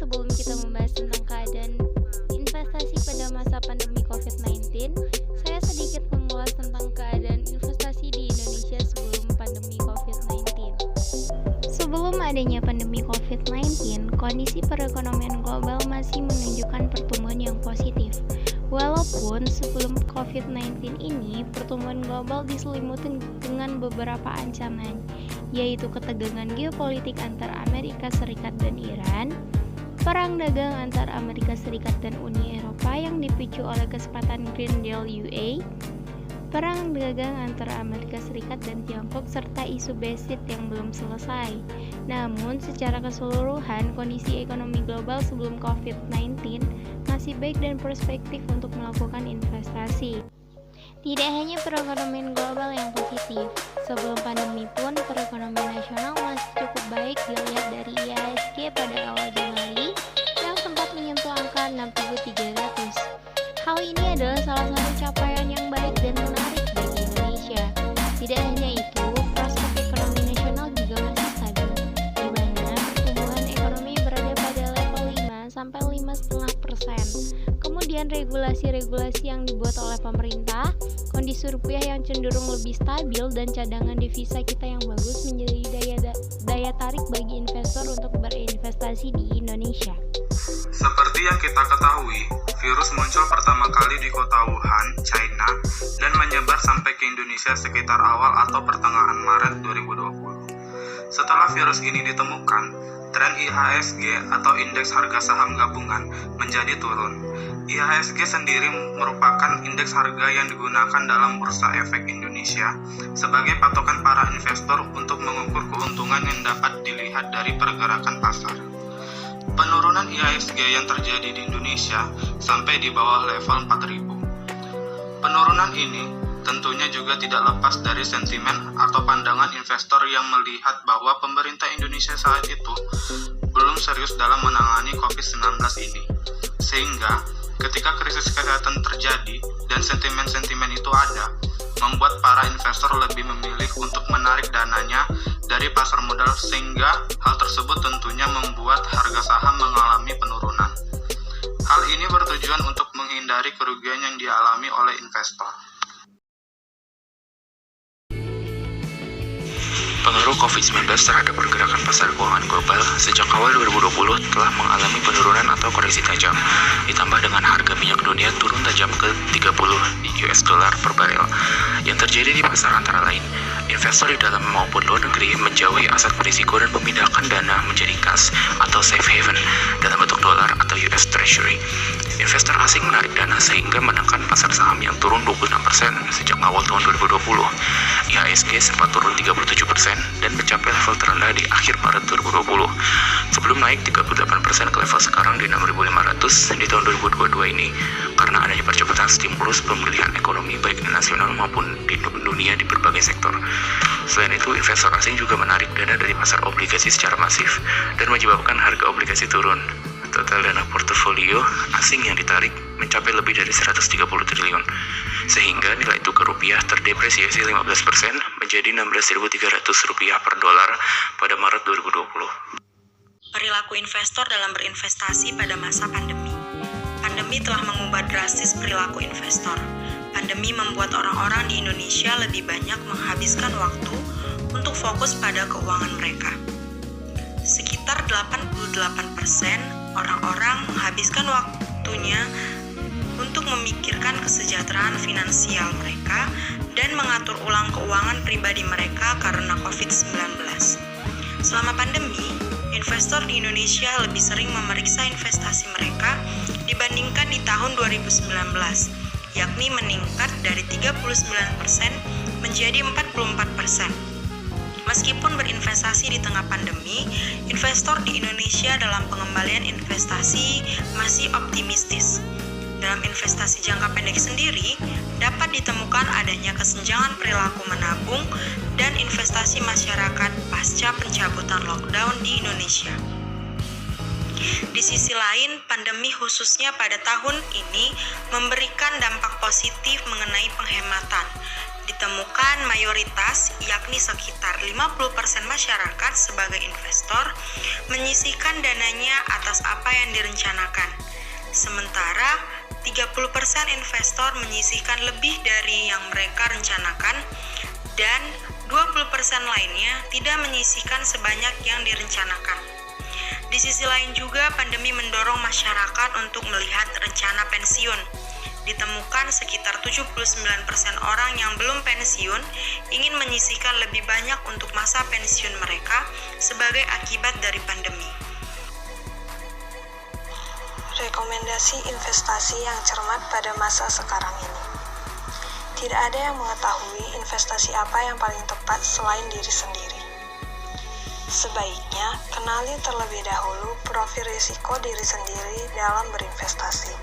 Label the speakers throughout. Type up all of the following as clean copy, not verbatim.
Speaker 1: sebelum kita membahas tentang keadaan investasi pada masa pandemi COVID-19, saya sedikit mengulas tentang keadaan investasi di Indonesia sebelum pandemi COVID-19. Sebelum adanya pandemi COVID-19, kondisi perekonomian global masih menunjukkan pertumbuhan yang positif. Walaupun sebelum COVID-19 ini, pertumbuhan global diselimuti dengan beberapa ancaman, yaitu ketegangan geopolitik antara Amerika Serikat dan Iran, perang dagang antara Amerika Serikat dan Uni Eropa yang dipicu oleh kesempatan Green Deal UA, perang dagang antara Amerika Serikat dan Tiongkok, serta isu Brexit yang belum selesai. Namun, secara keseluruhan, kondisi ekonomi global sebelum COVID-19 masih baik dan perspektif untuk melakukan investasi. Tidak hanya perekonomian global yang positif, sebelum pandemi pun perekonomian nasional masih cukup baik dilihat dari IHSG pada awal Januari yang sempat menyentuh angka 6.300. Hal ini adalah salah satu capaian yang baik dan menarik bagi Indonesia. Tidak hanya itu, prospek ekonomi nasional juga masih stabil, di mana pertumbuhan ekonomi berada pada level 5 sampai 5,5%. Kemudian regulasi-regulasi yang dibuat oleh pemerintah, kondisi rupiah yang cenderung lebih stabil, dan cadangan devisa kita yang bagus menjadi daya tarik bagi investor untuk berinvestasi di Indonesia.
Speaker 2: Seperti yang kita ketahui, virus muncul pertama kali di kota Wuhan, China, dan menyebar sampai ke Indonesia sekitar awal atau pertengahan Maret 2020. Setelah virus ini ditemukan, tren IHSG atau Indeks Harga Saham Gabungan menjadi turun. IHSG sendiri merupakan indeks harga yang digunakan dalam Bursa Efek Indonesia sebagai patokan para investor untuk mengukur keuntungan yang dapat dilihat dari pergerakan pasar. Penurunan IHSG yang terjadi di Indonesia sampai di bawah level 4.000. Penurunan ini tentunya juga tidak lepas dari sentimen atau pandangan investor yang melihat bahwa pemerintah Indonesia saat itu belum serius dalam menangani COVID-19 ini. Sehingga ketika krisis kesehatan terjadi dan sentimen-sentimen itu ada, membuat para investor lebih memilih untuk menarik dananya dari pasar modal, sehingga hal tersebut tentunya membuat harga saham mengalami penurunan. Hal ini bertujuan untuk menghindari kerugian yang dialami oleh investor.
Speaker 3: Pengaruh COVID-19 terhadap pergerakan pasar keuangan global sejak awal 2020 telah mengalami penurunan atau koreksi tajam, ditambah dengan harga minyak dunia turun tajam ke 30 US dollar per barel. Yang terjadi di pasar antara lain, investor di dalam maupun luar negeri menjauhi aset berisiko dan memindahkan dana menjadi kas atau safe haven dalam bentuk dolar atau US Treasury. Investor asing menarik dana sehingga menekan pasar saham yang turun 26% sejak awal tahun 2020. IHSG sempat turun 37% dan mencapai level terendah di akhir Maret 2020, sebelum naik 38% ke level sekarang di 6.500 di tahun 2022 ini, karena adanya percepatan stimulus pemulihan ekonomi baik nasional maupun di dunia di berbagai sektor. Selain itu, investor asing juga menarik dana dari pasar obligasi secara masif dan menyebabkan harga obligasi turun. Total dana portofolio asing yang ditarik mencapai lebih dari 130 triliun, sehingga nilai tukar rupiah terdepresiasi 15% menjadi 16.300 rupiah per dolar pada Maret 2020.
Speaker 4: Perilaku investor dalam berinvestasi pada masa pandemi. Pandemi telah mengubah drastis perilaku investor. Pandemi membuat orang-orang di Indonesia lebih banyak menghabiskan waktu untuk fokus pada keuangan mereka. Sekitar 88% orang-orang menghabiskan waktunya untuk memikirkan kesejahteraan finansial mereka dan mengatur ulang keuangan pribadi mereka karena COVID-19. Selama pandemi, investor di Indonesia lebih sering memeriksa investasi mereka dibandingkan di tahun 2019, yakni meningkat dari 39% menjadi 44%. Meskipun berinvestasi di tengah pandemi, investor di Indonesia dalam pengembalian investasi masih optimistis. Dalam investasi jangka pendek sendiri, dapat ditemukan adanya kesenjangan perilaku menabung dan investasi masyarakat pasca pencabutan lockdown di Indonesia. Di sisi lain, pandemi khususnya pada tahun ini memberikan dampak positif mengenai penghematan. Ditemukan mayoritas, yakni sekitar 50% masyarakat sebagai investor, menyisihkan dananya atas apa yang direncanakan. Sementara 30% investor menyisihkan lebih dari yang mereka rencanakan dan 20% lainnya tidak menyisihkan sebanyak yang direncanakan. Di sisi lain juga, pandemi mendorong masyarakat untuk melihat rencana pensiun. Ditemukan sekitar 79% orang yang belum pensiun ingin menyisihkan lebih banyak untuk masa pensiun mereka sebagai akibat dari pandemi.
Speaker 5: Rekomendasi investasi yang cermat pada masa sekarang ini. Tidak ada yang mengetahui investasi apa yang paling tepat selain diri sendiri. Sebaiknya, kenali terlebih dahulu profil risiko diri sendiri dalam berinvestasi.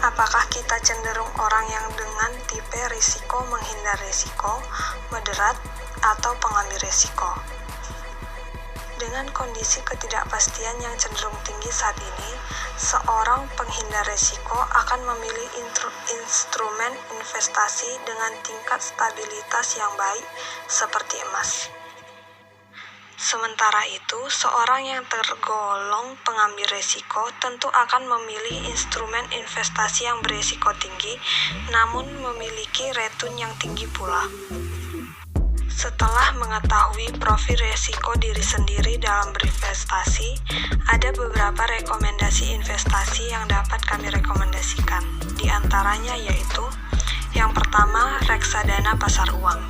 Speaker 5: Apakah kita cenderung orang yang dengan tipe risiko menghindar risiko, moderat, atau pengambil risiko? Dengan kondisi ketidakpastian yang cenderung tinggi saat ini, seorang penghindar risiko akan memilih instrumen investasi dengan tingkat stabilitas yang baik seperti emas. Sementara itu, seorang yang tergolong pengambil risiko tentu akan memilih instrumen investasi yang berisiko tinggi, namun memiliki return yang tinggi pula. Setelah mengetahui profil risiko diri sendiri dalam berinvestasi, ada beberapa rekomendasi investasi yang dapat kami rekomendasikan. Di antaranya yaitu, yang pertama, reksadana pasar uang.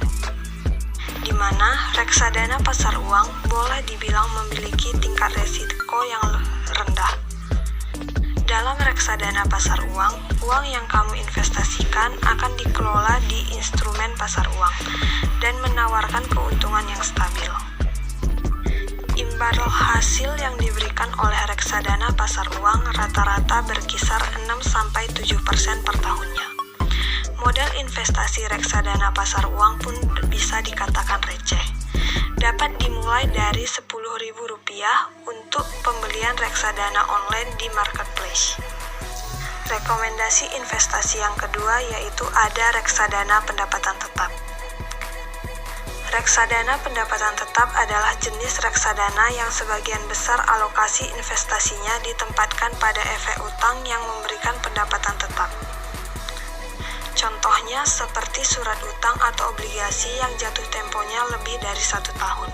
Speaker 5: Di mana reksadana pasar uang boleh dibilang memiliki tingkat risiko yang rendah. Dalam reksadana pasar uang, uang yang kamu investasikan akan dikelola di instrumen pasar uang dan menawarkan keuntungan yang stabil. Imbal hasil yang diberikan oleh reksadana pasar uang rata-rata berkisar 6-7% per tahunnya. Modal investasi reksadana pasar uang pun bisa dikatakan receh. Dapat dimulai dari Rp10.000 untuk pembelian reksadana online di marketplace. Rekomendasi investasi yang kedua yaitu ada reksadana pendapatan tetap. Reksadana pendapatan tetap adalah jenis reksadana yang sebagian besar alokasi investasinya ditempatkan pada efek utang yang memberikan pendapatan tetap. Contohnya seperti surat utang atau obligasi yang jatuh temponya lebih dari 1 tahun.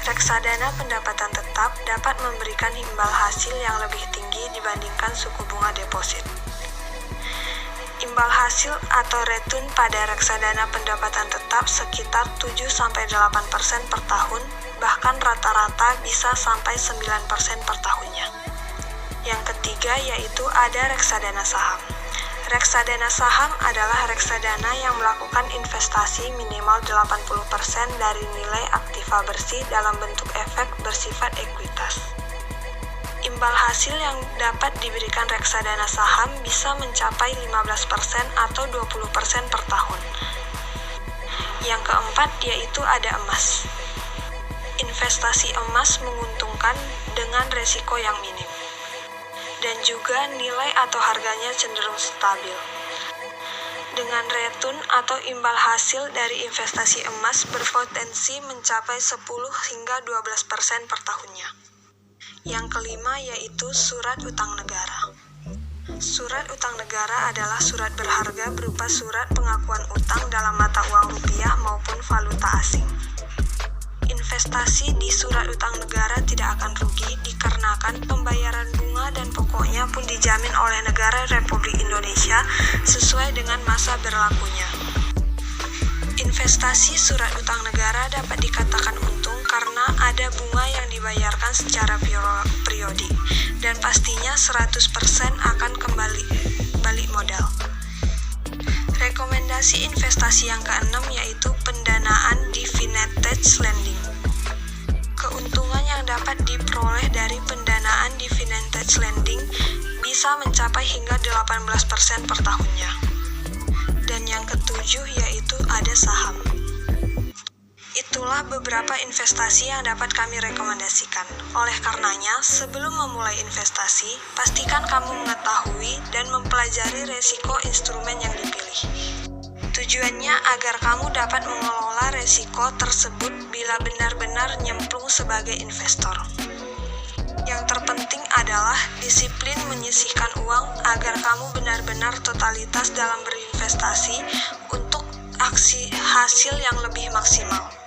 Speaker 5: Reksadana pendapatan tetap dapat memberikan imbal hasil yang lebih tinggi dibandingkan suku bunga deposit. Imbal hasil atau return pada reksadana pendapatan tetap sekitar 7-8% per tahun, bahkan rata-rata bisa sampai 9% per tahunnya. Yang ketiga yaitu ada reksadana saham. Reksadana saham adalah reksadana yang melakukan investasi minimal 80% dari nilai aktiva bersih dalam bentuk efek bersifat ekuitas. Imbal hasil yang dapat diberikan reksadana saham bisa mencapai 15% atau 20% per tahun. Yang keempat yaitu ada emas. Investasi emas menguntungkan dengan resiko yang minim. Dan juga nilai atau harganya cenderung stabil. Dengan return atau imbal hasil dari investasi emas berpotensi mencapai 10-12% per tahunnya. Yang kelima yaitu surat utang negara. Surat utang negara adalah surat berharga berupa surat pengakuan utang dalam mata uang rupiah maupun valuta asing. Investasi di surat utang negara tidak akan rugi dikarenakan pembayaran bunga dan pokoknya pun dijamin oleh negara Republik Indonesia sesuai dengan masa berlakunya. Investasi surat utang negara dapat dikatakan untung karena ada bunga yang dibayarkan secara periodik dan pastinya 100% akan kembali balik modal. Rekomendasi investasi yang keenam yaitu pendanaan di vintage lending. Keuntungan yang dapat diperoleh dari pendanaan di vintage lending bisa mencapai hingga 18% per tahunnya. Dan yang ketujuh yaitu ada saham. Itulah beberapa investasi yang dapat kami rekomendasikan. Oleh karenanya, sebelum memulai investasi, pastikan kamu mengetahui dan mempelajari resiko instrumen yang dipilih. Tujuannya agar kamu dapat mengelola resiko tersebut bila benar-benar nyemplung sebagai investor. Yang terpenting adalah disiplin menyisihkan uang agar kamu benar-benar totalitas dalam berinvestasi untuk hasil yang lebih maksimal.